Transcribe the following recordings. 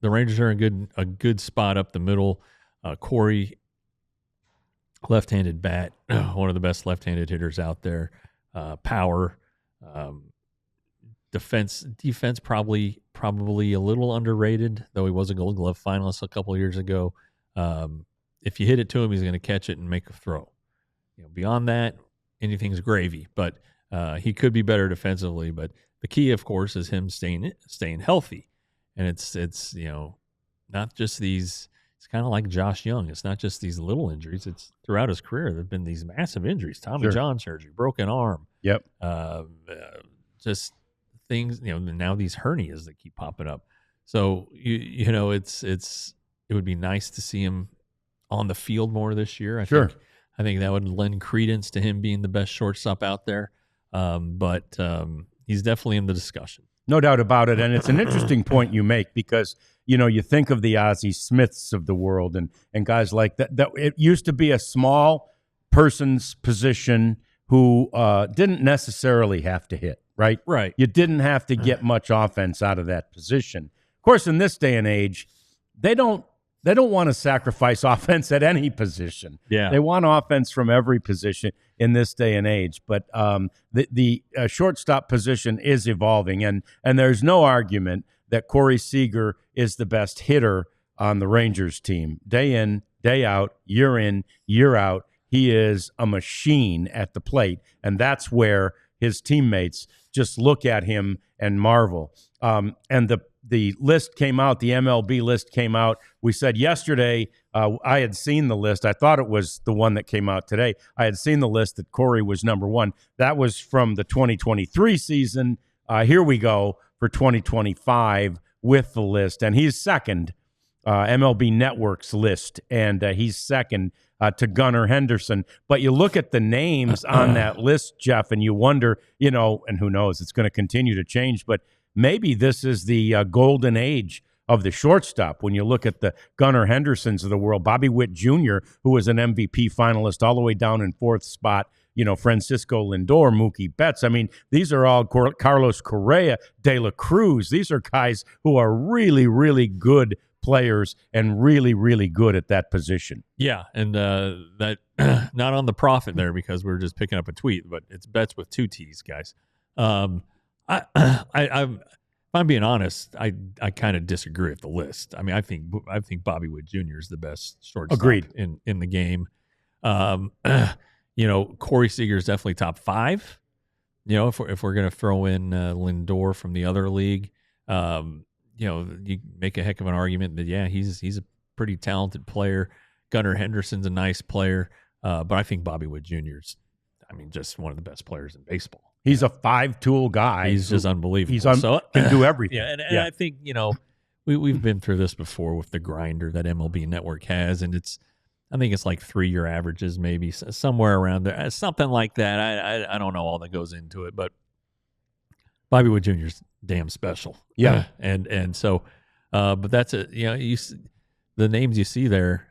the Rangers are in a good spot up the middle. Corey, left-handed bat, one of the best left-handed hitters out there. Power, defense probably a little underrated, though he was a Gold Glove finalist a couple of years ago. If you hit it to him, he's going to catch it and make a throw. Beyond that, anything's gravy. But he could be better defensively. But the key, of course, is him staying healthy. And it's not just these. It's kind of like Josh Young. It's not just these little injuries. It's throughout his career there have been these massive injuries. Tommy John surgery, broken arm. Yep. Just things. Now these hernias that keep popping up. So it would be nice to see him on the field more this year. I think that would lend credence to him being the best shortstop out there. But he's definitely in the discussion. No doubt about it. And it's an interesting point you make because, you think of the Ozzie Smiths of the world and guys like that. It used to be a small person's position who didn't necessarily have to hit, right? Right. You didn't have to get much offense out of that position. Of course, in this day and age, they don't want to sacrifice offense at any position. Yeah. They want offense from every position in this day and age. But the shortstop position is evolving, and there's no argument that Corey Seager is the best hitter on the Rangers team. Day in, day out, year out, he is a machine at the plate, and that's where his teammates just look at him and marvel. And the list came out, the MLB list came out. We said yesterday, I had seen the list. I thought it was the one that came out today. I had seen the list that Corey was number one. That was from the 2023 season. Here we go for 2025 with the list. And he's second, MLB Network's list, and he's second to Gunnar Henderson. But you look at the names on that list, Jeff, and you wonder, and who knows, it's going to continue to change, but maybe this is the golden age of the shortstop. When you look at the Gunnar Hendersons of the world, Bobby Witt Jr., who was an MVP finalist all the way down in fourth spot, Francisco Lindor, Mookie Betts. I mean, these are all Carlos Correa, De La Cruz. These are guys who are really, really good players and really, really good at that position. Yeah, and that not on the profit there because we're just picking up a tweet, but it's Betts with two T's, guys. If I'm being honest, I kind of disagree with the list. I mean, I think Bobby Witt Jr. is the best shortstop in the game. Corey Seager is definitely top five. If we're going to throw in Lindor from the other league, you make a heck of an argument that he's a pretty talented player. Gunnar Henderson's a nice player, but I think Bobby Witt Jr. is, just one of the best players in baseball. He's a five-tool guy. He's just unbelievable. Can do everything. Yeah, and I think, we've been through this before with the grinder that MLB Network has, and I think it's like 3-year averages, maybe somewhere around there, something like that. I don't know all that goes into it, but Bobby Witt Jr. is damn special. Yeah, and so, but that's it. The names you see there,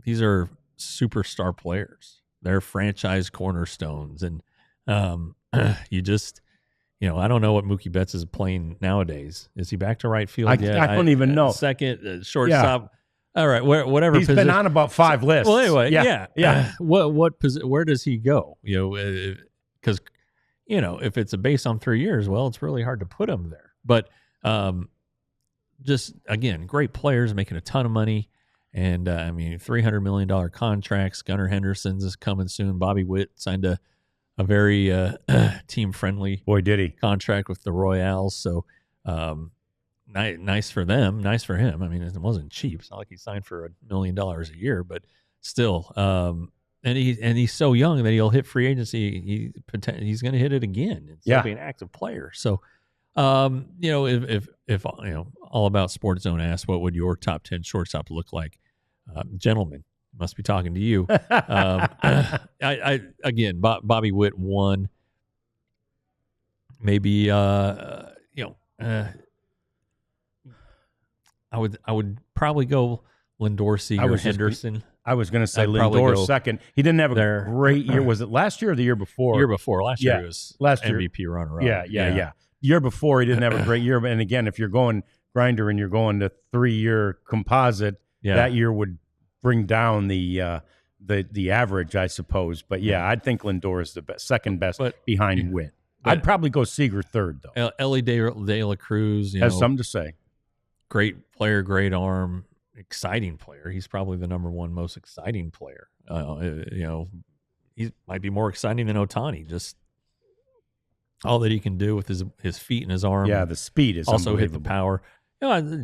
these are superstar players. They're franchise cornerstones, and you just, I don't know what Mookie Betts is playing nowadays. Is he back to right field yet? I don't even know. Second, shortstop. Yeah. All right, whatever. He's been on about 5 lists. Well, anyway, yeah. Where does he go? Because if it's a base on 3 years, well, it's really hard to put him there. But just again, great players making a ton of money, and $300 million contracts. Gunnar Henderson's is coming soon. Bobby Witt signed a very team-friendly contract with the Royals. So nice for them, nice for him. It wasn't cheap. It's not like he signed for $1 million a year, but still. And he's so young that he'll hit free agency. He's going to hit it again. It's going to be an active player. So, if All About Sports Zone asked, what would your top 10 shortstop look like? Gentlemen, must be talking to you. Bobby Witt 1. Maybe I would probably go Lindor, Seager, Henderson. I was going to say Lindor second. He didn't have a great year. Was it last year or the year before? Year before. Last year he was MVP runner-up. Yeah. Year before he didn't have a great year. And again, if you're going grinder and you're going to 3-year composite, that year would bring down the average, I suppose. But yeah, I'd think Lindor is the second best behind Witt. I'd probably go Seager third though. Ellie De La Cruz has something to say. Great player, great arm, exciting player. He's probably the number one most exciting player. He might be more exciting than Ohtani. Just all that he can do with his feet and his arm. Yeah, the speed is also hit the power.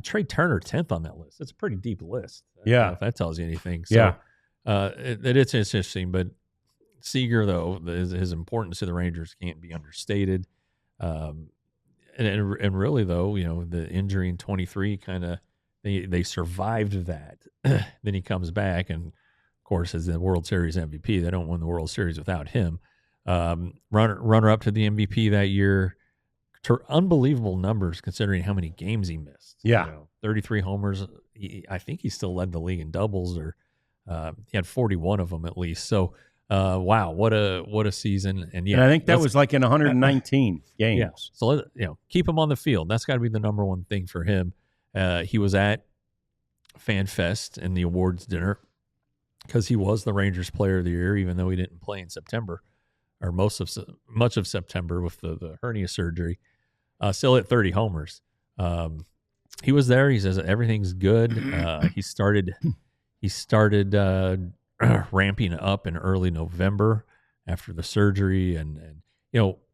Trey Turner 10th on that list. It's a pretty deep list. Yeah, if that tells you anything. So, it's interesting. But Seager, though, his importance to the Rangers can't be understated. And really, though, the injury in 23 kind of they survived that. Then he comes back and, of course, as the World Series MVP, they don't win the World Series without him. Runner up to the MVP that year. Unbelievable numbers considering how many games he missed. Yeah, 33 homers. I think he still led the league in doubles, or he had 41 of them at least. So, wow, what a season! And I think that was like in 119 games. Yeah. So keep him on the field. That's got to be the number one thing for him. He was at Fan Fest and the awards dinner because he was the Rangers Player of the Year, even though he didn't play in September or much of September with the hernia surgery. Still at 30 homers. He was there. He says everything's good. He started ramping up in early November after the surgery, and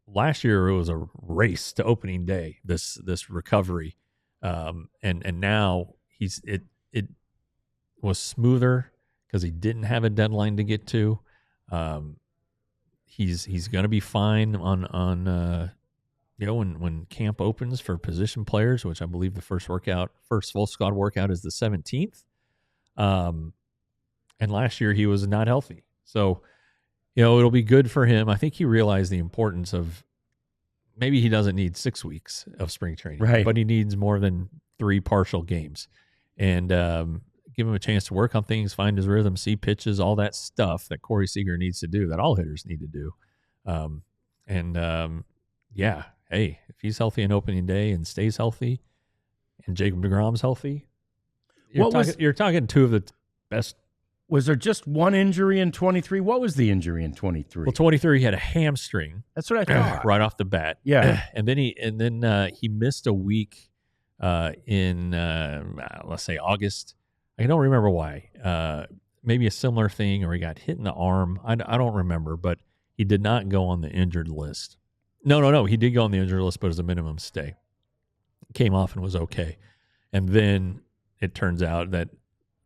last year it was a race to opening day. This recovery, and now it was smoother because he didn't have a deadline to get to. He's going to be fine on when camp opens for position players, which I believe the first full squad workout is the 17th. And last year he was not healthy. So, it'll be good for him. I think he realized the importance of maybe he doesn't need 6 weeks of spring training, right, but he needs more than 3 partial games. And give him a chance to work on things, find his rhythm, see pitches, all that stuff that Corey Seager needs to do, that all hitters need to do. Hey, if he's healthy on opening day and stays healthy, and Jacob deGrom's healthy, you're talking two of the best. Was there just one injury in 23? What was the injury in 23? Well, 23 he had a hamstring. That's what I thought. Right off the bat. Yeah. And then he missed a week in let's say August. I don't remember why. Maybe a similar thing, or he got hit in the arm. I don't remember, but he did not go on the injured list. No. He did go on the injured list, but it was a minimum stay. Came off and was okay. And then it turns out that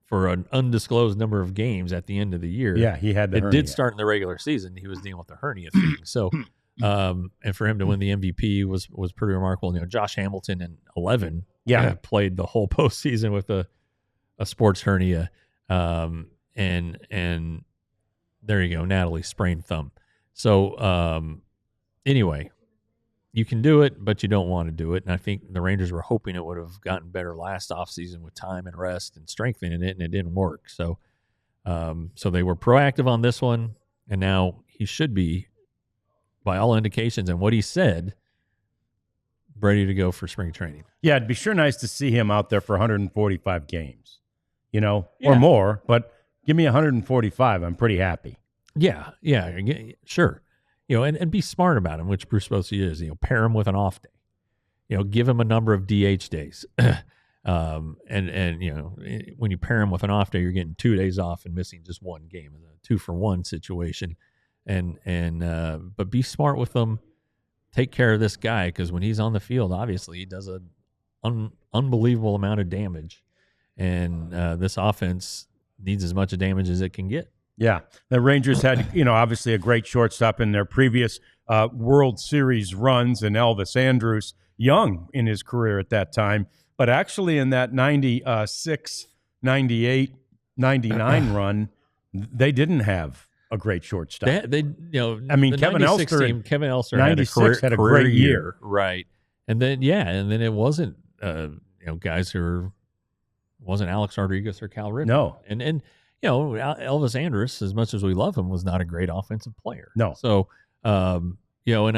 for an undisclosed number of games at the end of the year, he had the hernia. It did start in the regular season. He was dealing with the hernia thing. So, and for him to win the MVP was pretty remarkable. Josh Hamilton in 11 played the whole postseason with a sports hernia. And there you go, Natalie sprained thumb. So, anyway, you can do it, but you don't want to do it. And I think the Rangers were hoping it would have gotten better last offseason with time and rest and strengthening it, and it didn't work. So they were proactive on this one, and now he should be, by all indications and what he said, ready to go for spring training. Yeah, it'd be sure nice to see him out there for 145 games, or more, but give me 145. I'm pretty happy. Yeah, sure. And be smart about him, which Bruce Bochy is. Pair him with an off day. Give him a number of DH days. And when you pair him with an off day, you're getting 2 days off and missing just one game. It's a 2-for-1 situation. But be smart with them. Take care of this guy, because when he's on the field, obviously he does an unbelievable amount of damage. And this offense needs as much damage as it can get. Yeah, the Rangers had, obviously a great shortstop in their previous World Series runs, and Elvis Andrus, young in his career at that time. But actually in that 96, 98, 99 run, they didn't have a great shortstop. Kevin Elster had a great year. Right. And then it wasn't, guys who wasn't Alex Rodriguez or Cal Ripken. No. And Elvis Andrus, as much as we love him, was not a great offensive player. No. So, and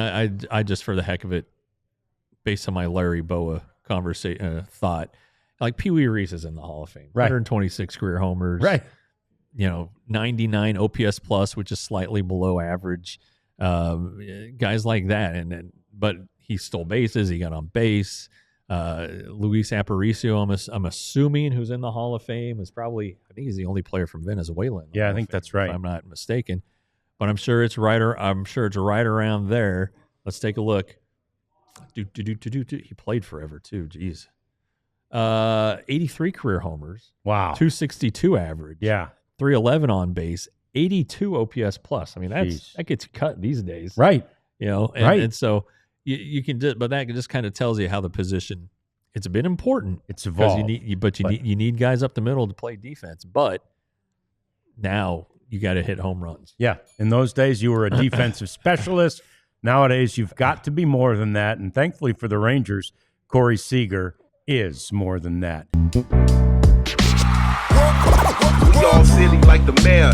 I just, for the heck of it, based on my Larry Boa thought. Like Pee Wee Reese is in the Hall of Fame. Right. 126 career homers. Right. 99 OPS plus, which is slightly below average. Guys like that, but he stole bases. He got on base. Luis Aparicio, I'm assuming, who's in the Hall of Fame, is probably, I think he's the only player from Venezuela. Yeah, I think that's right. If I'm not mistaken, but I'm sure it's right around there. Let's take a look. He played forever too. Jeez. 83 career homers. Wow. 262 average. Yeah. 311 on base. 82 OPS plus. I mean, that gets you cut these days. Right. And so you can just, but that just kind of tells you how the position, it's been important. It's evolved. You need guys up the middle to play defense, but now you got to hit home runs. Yeah. In those days, you were a defensive specialist. Nowadays, you've got to be more than that. And thankfully for the Rangers, Corey Seager is more than that. We all silly like the mayor.